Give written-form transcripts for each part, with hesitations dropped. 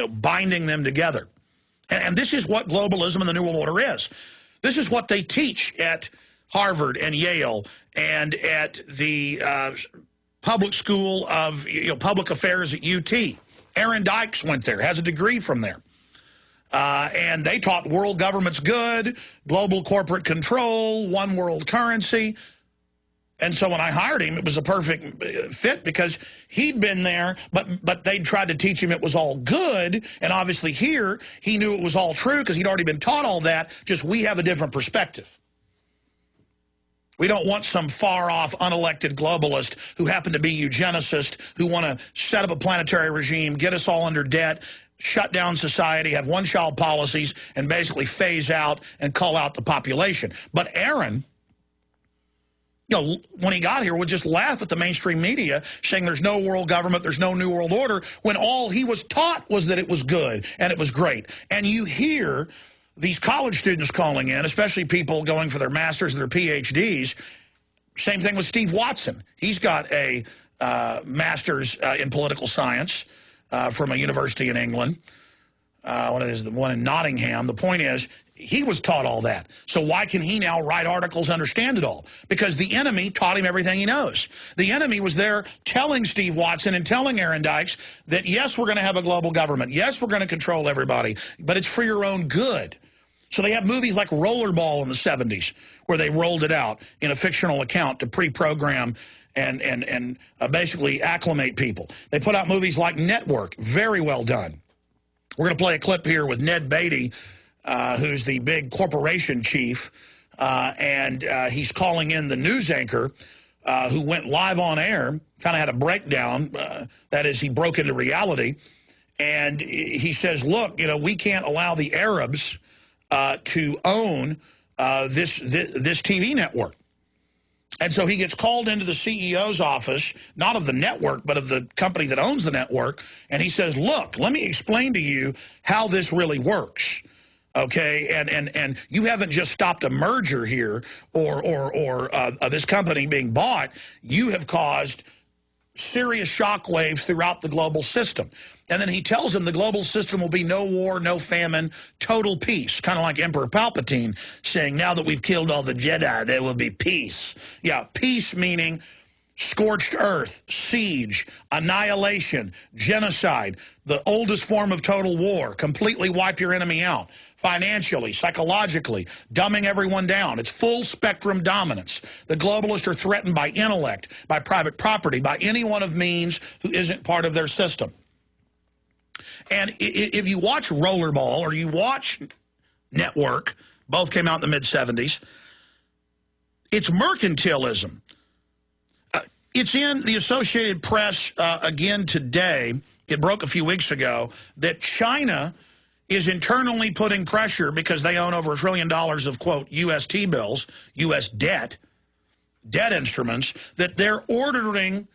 binding them together. And this is what globalism and the New World Order is. This is what they teach at Harvard and Yale and at the public school of public affairs at UT. Aaron Dykes went there, has a degree from there. And they taught world government's good, global corporate control, one world currency. And so when I hired him, it was a perfect fit because he'd been there, but they'd tried to teach him it was all good. And obviously here, he knew it was all true because he'd already been taught all that, just we have a different perspective. We don't want some far-off, unelected globalist who happen to be eugenicist, who want to set up a planetary regime, get us all under debt, shut down society, have one-child policies, and basically phase out and cull out the population. But Aaron, when he got here, would just laugh at the mainstream media, saying there's no world government, there's no new world order, when all he was taught was that it was good and it was great. And you hear these college students calling in, especially people going for their masters and their PhDs. Same thing with Steve Watson. He's got a master's in political science from a university in England. The one in Nottingham. The point is, he was taught all that. So why can he now write articles, understand it all? Because the enemy taught him everything he knows. The enemy was there telling Steve Watson and telling Aaron Dykes that, yes, we're going to have a global government. Yes, we're going to control everybody, but it's for your own good. So they have movies like Rollerball in the 70s, where they rolled it out in a fictional account to pre-program and basically acclimate people. They put out movies like Network, very well done. We're going to play a clip here with Ned Beatty, who's the big corporation chief, and he's calling in the news anchor who went live on air, kind of had a breakdown. That is, he broke into reality. And he says, look, we can't allow the Arabs to own this TV network. And so he gets called into the CEO's office, not of the network, but of the company that owns the network. And he says, look, let me explain to you how this really works. Okay, and you haven't just stopped a merger here or this company being bought. You have caused serious shockwaves throughout the global system. And then he tells him the global system will be no war, no famine, total peace. Kind of like Emperor Palpatine saying, now that we've killed all the Jedi, there will be peace. Yeah, peace meaning scorched earth, siege, annihilation, genocide, the oldest form of total war, completely wipe your enemy out, financially, psychologically, dumbing everyone down. It's full spectrum dominance. The globalists are threatened by intellect, by private property, by anyone of means who isn't part of their system. And if you watch Rollerball or you watch Network, both came out in the mid-70s, it's mercantilism. It's in the Associated Press again today. It broke a few weeks ago that China is internally putting pressure because they own over $1 trillion of, quote, U.S. T-bills, U.S. debt instruments, that they're ordering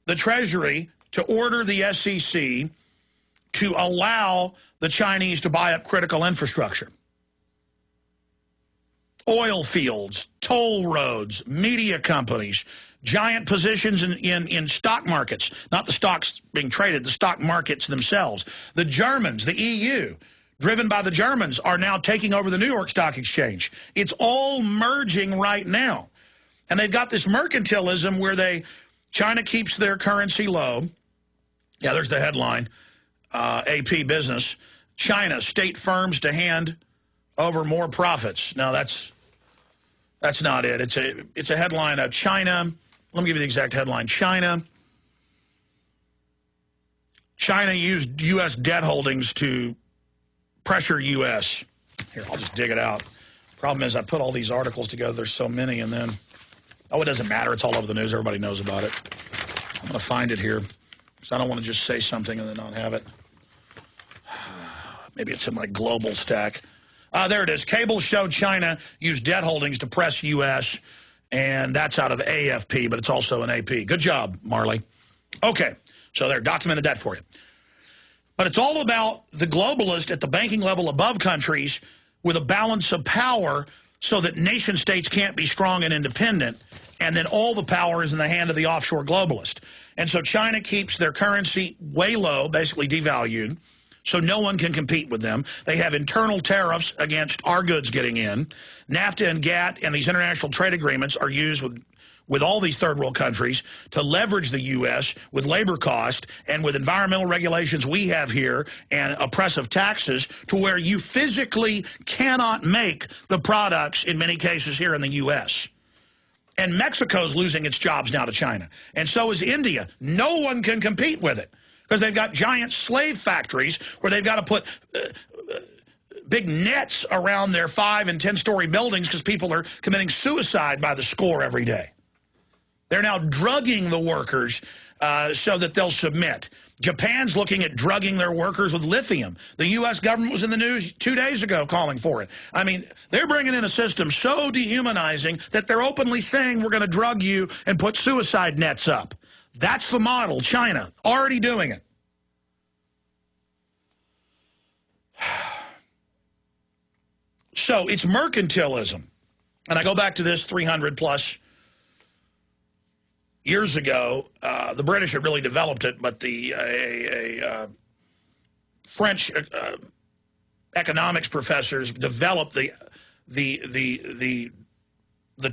the Treasury to order the SEC to allow the Chinese to buy up critical infrastructure. Oil fields, toll roads, media companies, giant positions in stock markets, not the stocks being traded, the stock markets themselves. The Germans, the EU, driven by the Germans, are now taking over the New York Stock Exchange. It's all merging right now. And they've got this mercantilism where China keeps their currency low. Yeah, there's the headline, AP Business. China, state firms to hand over more profits. No, that's not it. It's a headline of China. Let me give you the exact headline. China used U.S. debt holdings to pressure U.S. Here, I'll just dig it out. Problem is, I put all these articles together. There's so many, and then, it doesn't matter. It's all over the news. Everybody knows about it. I'm going to find it here, because I don't want to just say something and then not have it. Maybe it's in my global stack. There it is. Cables showed China used debt holdings to press U.S., and that's out of AFP, but it's also an AP. Good job, Marley. Okay, so there, documented that for you. But it's all about the globalist at the banking level above countries with a balance of power so that nation states can't be strong and independent, and then all the power is in the hand of the offshore globalist. And so China keeps their currency way low, basically devalued. so no one can compete with them. They have internal tariffs against our goods getting in. NAFTA and GATT and these international trade agreements are used with all these third world countries to leverage the U.S. with labor cost and with environmental regulations we have here and oppressive taxes to where you physically cannot make the products in many cases here in the U.S. And Mexico's losing its jobs now to China. And so is India. No one can compete with it because they've got giant slave factories where they've got to put big nets around their 5- and 10-story buildings because people are committing suicide by the score every day. They're now drugging the workers so that they'll submit. Japan's looking at drugging their workers with lithium. The U.S. government was in the news 2 days ago calling for it. I mean, they're bringing in a system so dehumanizing that they're openly saying we're going to drug you and put suicide nets up. That's the model. China, already doing it. So it's mercantilism. And I go back to this 300-plus years ago. The British had really developed it, but the French economics professors developed the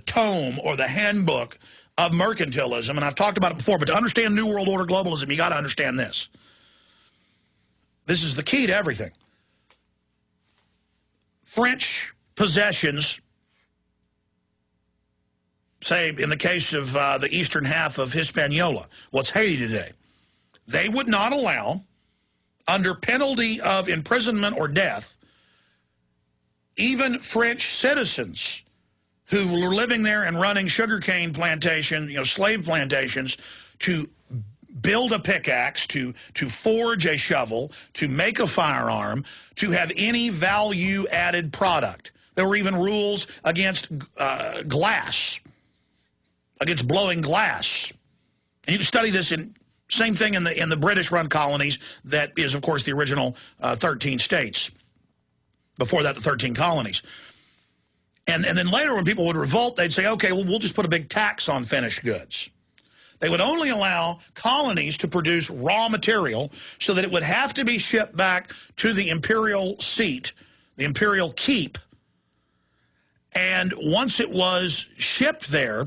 tome or the handbook of mercantilism. And I've talked about it before, but to understand New World Order globalism, you got to understand this. This is the key to everything. French possessions, say in the case of the eastern half of Hispaniola, what's Haiti today, they would not allow, under penalty of imprisonment or death, even French citizens who were living there and running sugarcane plantations, slave plantations, to build a pickaxe, to forge a shovel, to make a firearm, to have any value-added product. There were even rules against glass, against blowing glass. And you can study this same thing in the British-run colonies that is, of course, the original 13 states. Before that, the 13 colonies. And then later when people would revolt, they'd say, okay, well, we'll just put a big tax on finished goods. They would only allow colonies to produce raw material so that it would have to be shipped back to the imperial seat, the imperial keep. And once it was shipped there,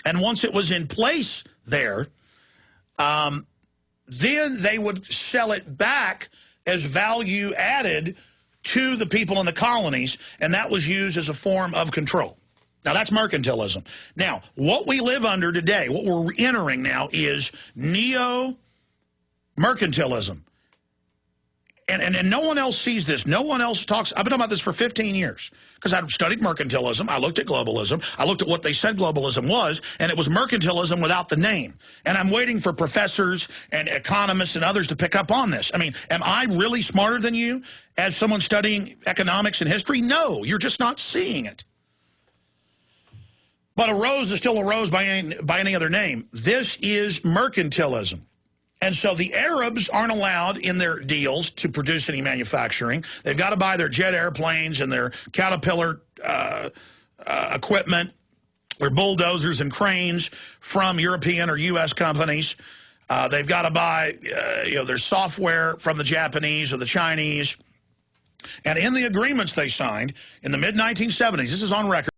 and once it was in place there, then they would sell it back as value added to the people in the colonies, and that was used as a form of control. Now, that's mercantilism. Now, what we live under today, what we're entering now is neo-mercantilism. And no one else sees this. No one else talks. I've been talking about this for 15 years because I've studied mercantilism. I looked at globalism. I looked at what they said globalism was, and it was mercantilism without the name. And I'm waiting for professors and economists and others to pick up on this. I mean, am I really smarter than you as someone studying economics and history? No, you're just not seeing it. But a rose is still a rose by any other name. This is mercantilism. And so the Arabs aren't allowed in their deals to produce any manufacturing. They've got to buy their jet airplanes and their Caterpillar equipment, their bulldozers and cranes from European or U.S. companies. They've got to buy their software from the Japanese or the Chinese. And in the agreements they signed in the mid-1970s, this is on record,